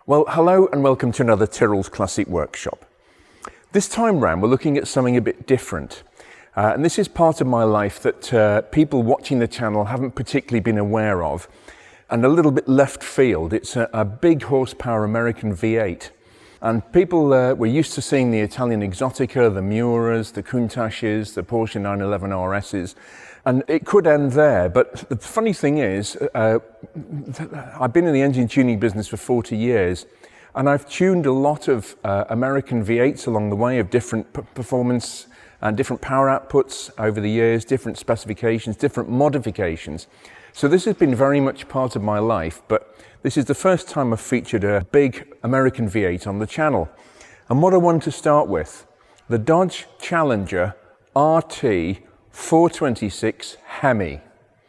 Well, hello and welcome to another Tyrrell's Classic Workshop. This time round we're looking at something a bit different. And this is part of my life that people watching the channel haven't particularly been aware of, and a little bit left field. It's a big horsepower American V8. And people were used to seeing the Italian Exotica, the Miuras, the Countaches, the Porsche 911 RSs, and it could end there. But the funny thing is, I've been in the engine tuning business for 40 years, and I've tuned a lot of American V8s along the way of different performance and different power outputs over the years, different specifications, different modifications. So this has been very much part of my life, but this is the first time I've featured a big American V8 on the channel. And what I want to start with, the Dodge Challenger RT 426 Hemi.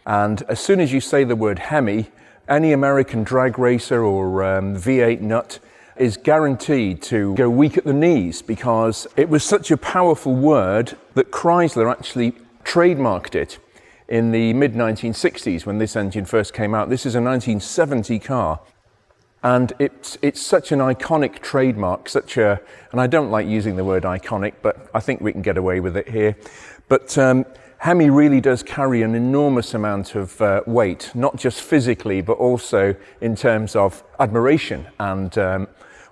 And as soon as you say the word Hemi, any American drag racer or V8 nut is guaranteed to go weak at the knees, because it was such a powerful word that Chrysler actually trademarked it in the mid-1960s when this engine first came out. This is a 1970 car, and it's such an iconic trademark, and I don't like using the word iconic, but I think we can get away with it here. But Hemi really does carry an enormous amount of weight, not just physically, but also in terms of admiration and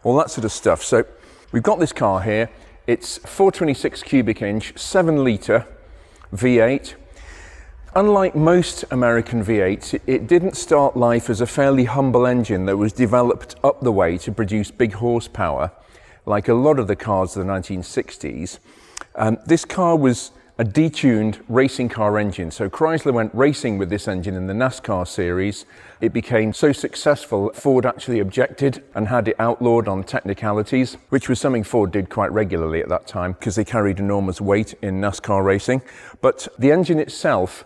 all that sort of stuff. So we've got this car here. It's 426 cubic inch, 7 litre V8. Unlike most American V8s, it didn't start life as a fairly humble engine that was developed up the way to produce big horsepower, like a lot of the cars of the 1960s. This car was a detuned racing car engine. So Chrysler went racing with this engine in the NASCAR series. It became so successful, Ford actually objected and had it outlawed on technicalities, which was something Ford did quite regularly at that time because they carried enormous weight in NASCAR racing. But the engine itself,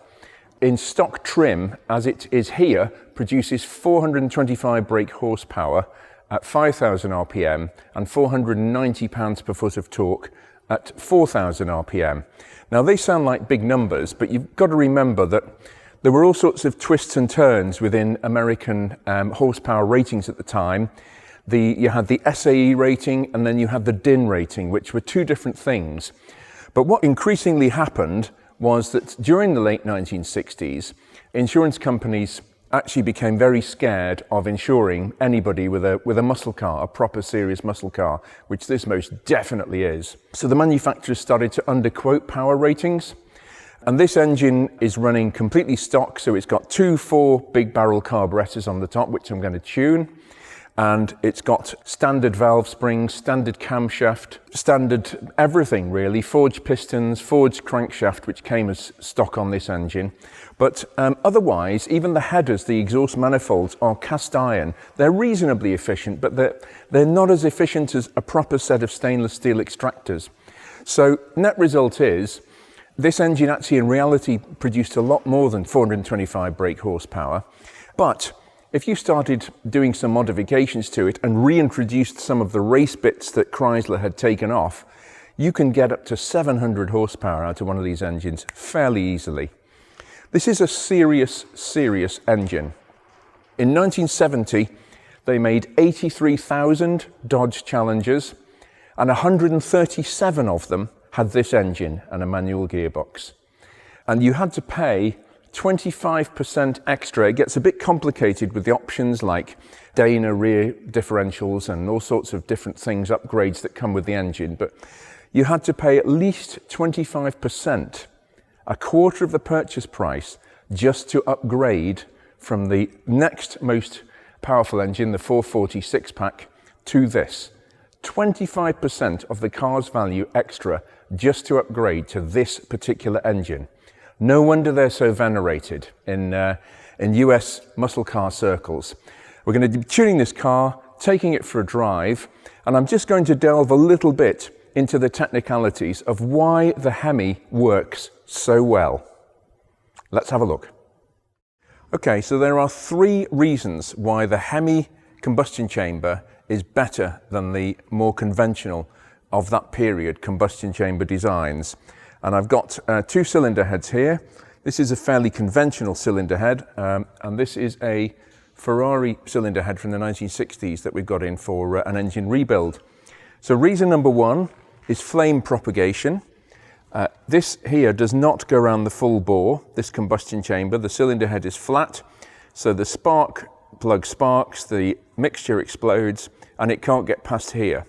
in stock trim as it is here, produces 425 brake horsepower at 5,000 RPM and 490 pounds per foot of torque at 4,000 RPM. Now they sound like big numbers, but you've got to remember that there were all sorts of twists and turns within American horsepower ratings at the time. You had the SAE rating and then you had the DIN rating, which were two different things. But what increasingly happened was that during the late 1960s, insurance companies actually became very scared of insuring anybody with a muscle car, a proper serious muscle car, which this most definitely is. So the manufacturers started to underquote power ratings, and this engine is running completely stock, so it's got 4 big barrel carburetors on the top, which I'm going to tune, and it's got standard valve springs, standard camshaft, standard everything really, forged pistons, forged crankshaft, which came as stock on this engine. But otherwise, even the headers, the exhaust manifolds, are cast iron. They're reasonably efficient, but they're not as efficient as a proper set of stainless steel extractors. So net result is, this engine actually in reality produced a lot more than 425 brake horsepower. But if you started doing some modifications to it and reintroduced some of the race bits that Chrysler had taken off, you can get up to 700 horsepower out of one of these engines fairly easily. This is a serious engine. In 1970, they made 83,000 Dodge Challengers, and 137 of them had this engine and a manual gearbox. And you had to pay 25% extra. It gets a bit complicated with the options like Dana rear differentials and all sorts of different things, upgrades that come with the engine, but you had to pay at least 25%, a quarter of the purchase price, just to upgrade from the next most powerful engine, the 446 pack, to this. 25% of the car's value extra just to upgrade to this particular engine. No wonder they're so venerated in US muscle car circles. We're going to be tuning this car, taking it for a drive, and I'm just going to delve a little bit into the technicalities of why the Hemi works so well. Let's have a look. Okay, so there are 3 reasons why the Hemi combustion chamber is better than the more conventional of that period combustion chamber designs. And I've got 2 cylinder heads here. This is a fairly conventional cylinder head, and this is a Ferrari cylinder head from the 1960s that we've got in for an engine rebuild. So reason number one is flame propagation. This here does not go around the full bore, this combustion chamber. The cylinder head is flat, so the spark plug sparks, the mixture explodes, and it can't get past here.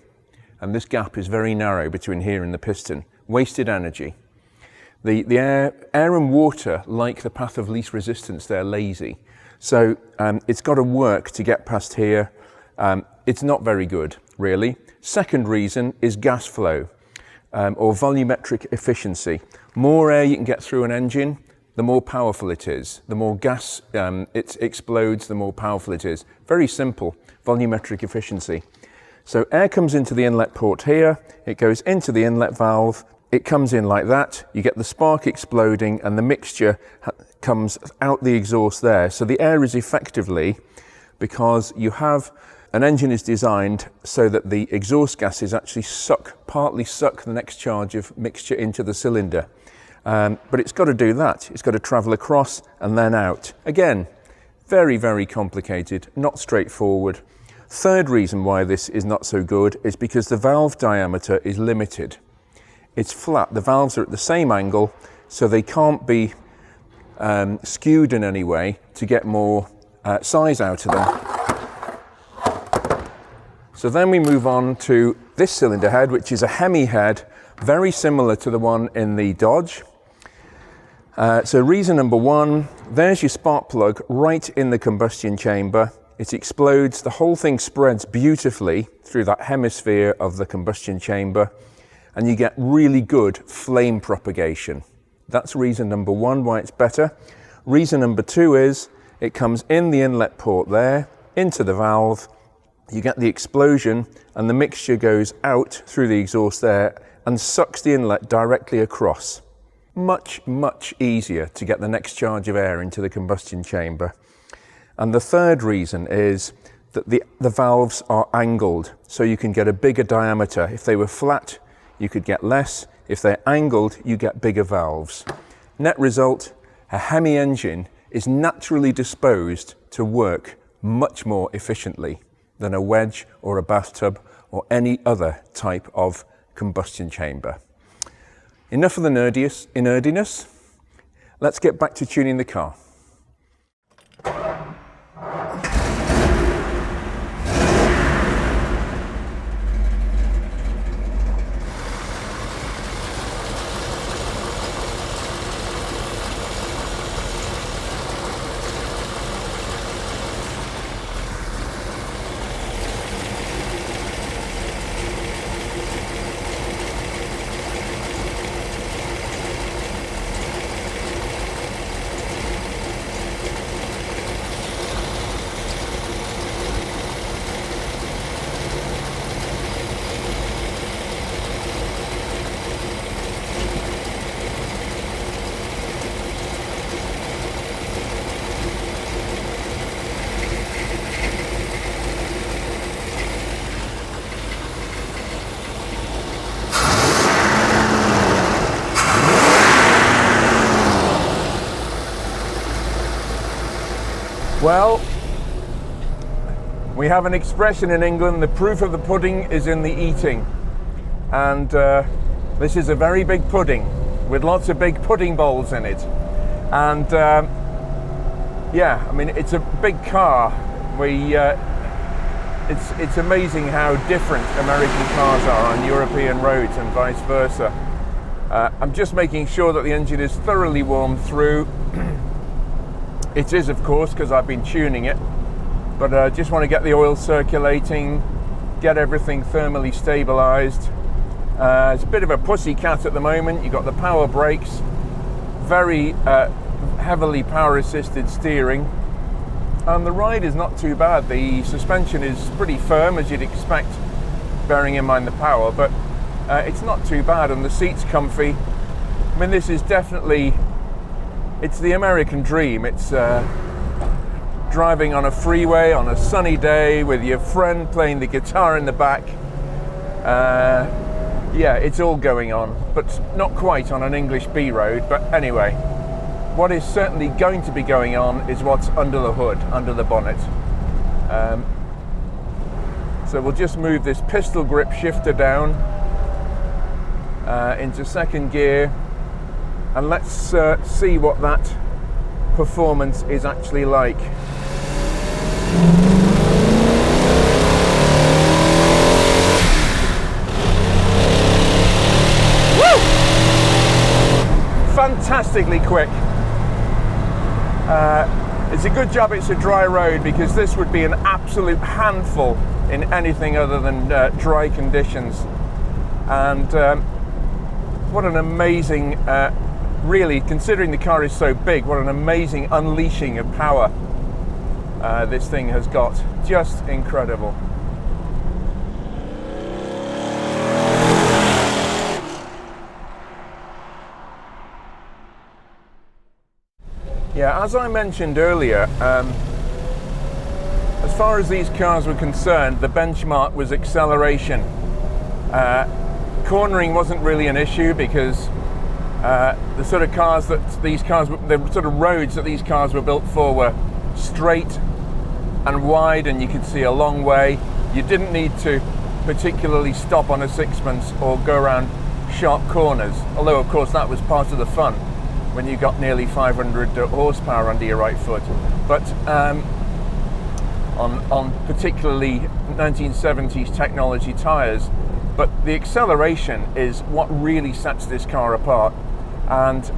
And this gap is very narrow between here and the piston. Wasted energy. The air and water like the path of least resistance, they're lazy. So it's got to work to get past here. It's not very good, really. Second reason is gas flow. Or volumetric efficiency. More air you can get through an engine, the more powerful it is. The more gas it explodes, the more powerful it is. Very simple, volumetric efficiency. So air comes into the inlet port here, it goes into the inlet valve, it comes in like that, you get the spark exploding and the mixture comes out the exhaust there. So the air is effectively, because you have an engine is designed so that the exhaust gases actually partly suck the next charge of mixture into the cylinder. But it's got to do that. It's got to travel across and then out. Again, very, very complicated, not straightforward. Third reason why this is not so good is because the valve diameter is limited. It's flat. The valves are at the same angle, so they can't be skewed in any way to get more size out of them. So then we move on to this cylinder head, which is a Hemi head, very similar to the one in the Dodge. So reason number one, there's your spark plug right in the combustion chamber. It explodes, the whole thing spreads beautifully through that hemisphere of the combustion chamber, and you get really good flame propagation. That's reason number one why it's better. Reason number two is it comes in the inlet port there, into the valve. You get the explosion and the mixture goes out through the exhaust there and sucks the inlet directly across. Much, much easier to get the next charge of air into the combustion chamber. And the third reason is that the valves are angled, so you can get a bigger diameter. If they were flat, you could get less. If they're angled, you get bigger valves. Net result, a Hemi engine is naturally disposed to work much more efficiently than a wedge or a bathtub or any other type of combustion chamber. Enough of the nerdiness. Let's get back to tuning the car. Well, we have an expression in England, the proof of the pudding is in the eating. And this is a very big pudding with lots of big pudding bowls in it. And yeah, I mean, it's a big car. It's amazing how different American cars are on European roads and vice versa. I'm just making sure that the engine is thoroughly warmed through. It is, of course, because I've been tuning it, but I just want to get the oil circulating, get everything thermally stabilized. It's a bit of a pussycat at the moment. You've got the power brakes, very heavily power assisted steering, and the ride is not too bad. The suspension is pretty firm, as you'd expect, bearing in mind the power, but it's not too bad, and the seat's comfy. I mean, this is definitely, it's the American dream. It's driving on a freeway on a sunny day with your friend playing the guitar in the back. Yeah, it's all going on, but not quite on an English B road. But anyway, what is certainly going to be going on is what's under the hood, under the bonnet. So we'll just move this pistol grip shifter down into second gear, and let's see what that performance is actually like. Woo! Fantastically quick. It's a good job it's a dry road, because this would be an absolute handful in anything other than dry conditions. And what an amazing, really, considering the car is so big, what an amazing unleashing of power this thing has got. Just incredible. Yeah, as I mentioned earlier, as far as these cars were concerned, the benchmark was acceleration. Cornering wasn't really an issue, because the sort of cars that these cars, the sort of roads that these cars were built for were straight and wide, and you could see a long way. You didn't need to particularly stop on a sixpence or go around sharp corners, although of course that was part of the fun when you got nearly 500 horsepower under your right foot. But on particularly 1970s technology tyres. But the acceleration is what really sets this car apart. And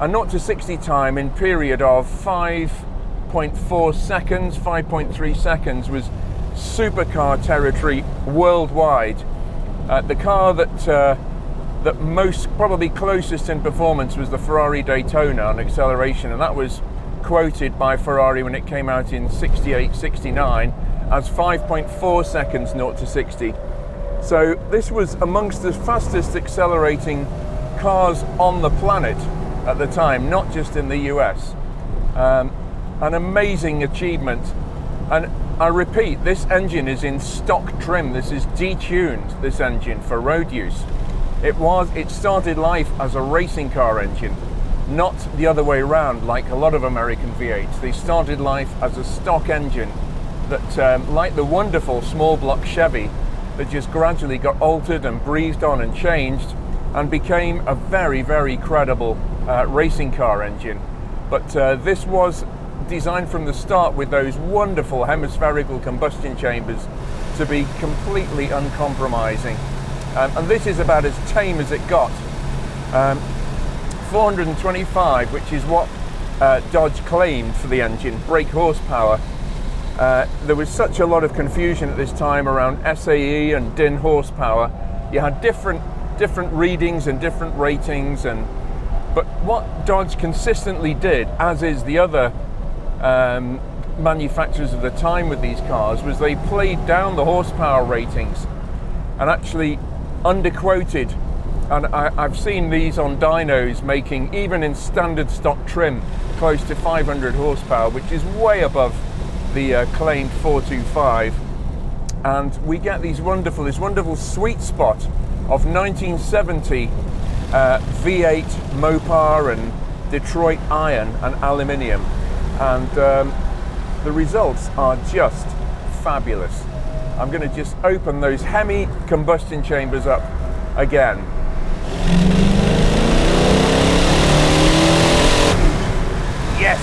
a 0 to 60 time in period of 5.4 seconds, 5.3 seconds was supercar territory worldwide. The car that most, probably closest in performance, was the Ferrari Daytona on acceleration, and that was quoted by Ferrari when it came out in 68, 69 as 5.4 seconds 0 to 60. So this was amongst the fastest accelerating cars on the planet at the time, not just in the US. An amazing achievement. And I repeat, this engine is in stock trim. This is detuned, this engine, for road use. It started life as a racing car engine, not the other way around like a lot of American V8s. They started life as a stock engine that, like the wonderful small block Chevy, that just gradually got altered and breathed on and changed and became a very, very credible racing car engine. But this was designed from the start with those wonderful hemispherical combustion chambers to be completely uncompromising. And this is about as tame as it got. 425, which is what Dodge claimed for the engine, brake horsepower. There was such a lot of confusion at this time around SAE and DIN horsepower. You had different readings and different ratings, but what Dodge consistently did, as is the other manufacturers of the time with these cars, was they played down the horsepower ratings and actually underquoted. And I've seen these on dynos making, even in standard stock trim, close to 500 horsepower, which is way above the claimed 425. And we get this wonderful sweet spot of 1970 V8 Mopar and Detroit iron and aluminium. And the results are just fabulous. I'm going to just open those Hemi combustion chambers up again. Yes!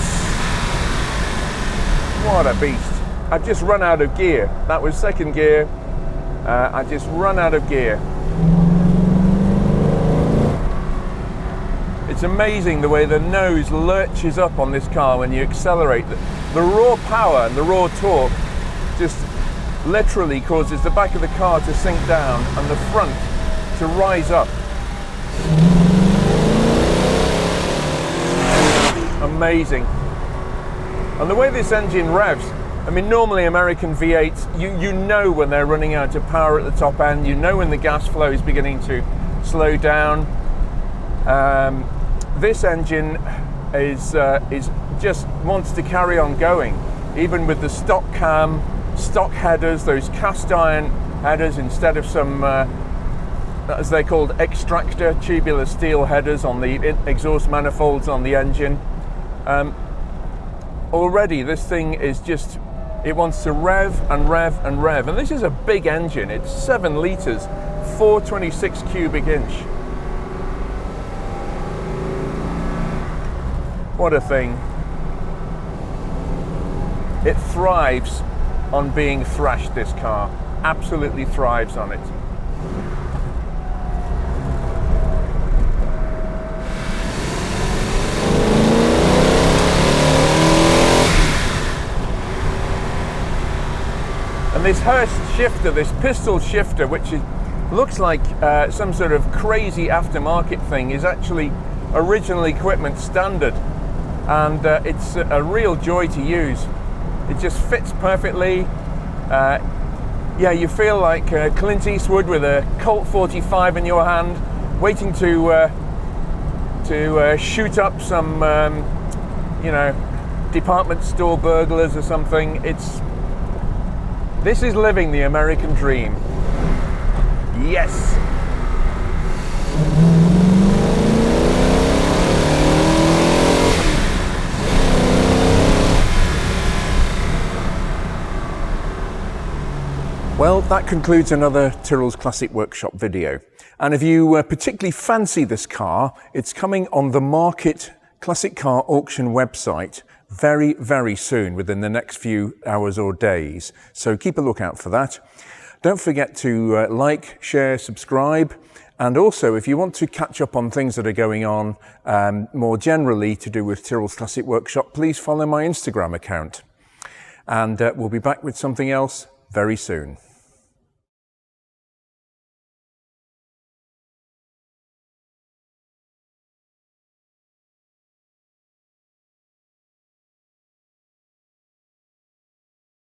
What a beast. I've just run out of gear. That was second gear. I just run out of gear. It's amazing the way the nose lurches up on this car when you accelerate. The raw power and the raw torque just literally causes the back of the car to sink down and the front to rise up. Amazing. And the way this engine revs, I mean, normally American V8s, you know when they're running out of power at the top end, you know when the gas flow is beginning to slow down. This engine is just wants to carry on going, even with the stock cam, stock headers, those cast iron headers instead of some, as they're called, extractor tubular steel headers on the exhaust manifolds on the engine. Already this thing is just, it wants to rev and rev and rev. And this is a big engine. It's 7 litres, 426 cubic inch. What a thing. It thrives on being thrashed, this car. Absolutely thrives on it. And this Hurst shifter, this pistol shifter, which looks like some sort of crazy aftermarket thing, is actually original equipment standard. And it's a real joy to use. It just fits perfectly. Yeah, you feel like Clint Eastwood with a Colt 45 in your hand, waiting to shoot up some, you know, department store burglars or something. This is living the American dream. Yes. Well, that concludes another Tyrrell's Classic Workshop video. And if you particularly fancy this car, it's coming on the Market Classic Car Auction website very, very soon, within the next few hours or days. So keep a lookout for that. Don't forget to like, share, subscribe. And also, if you want to catch up on things that are going on more generally to do with Tyrrell's Classic Workshop, please follow my Instagram account. And we'll be back with something else very soon.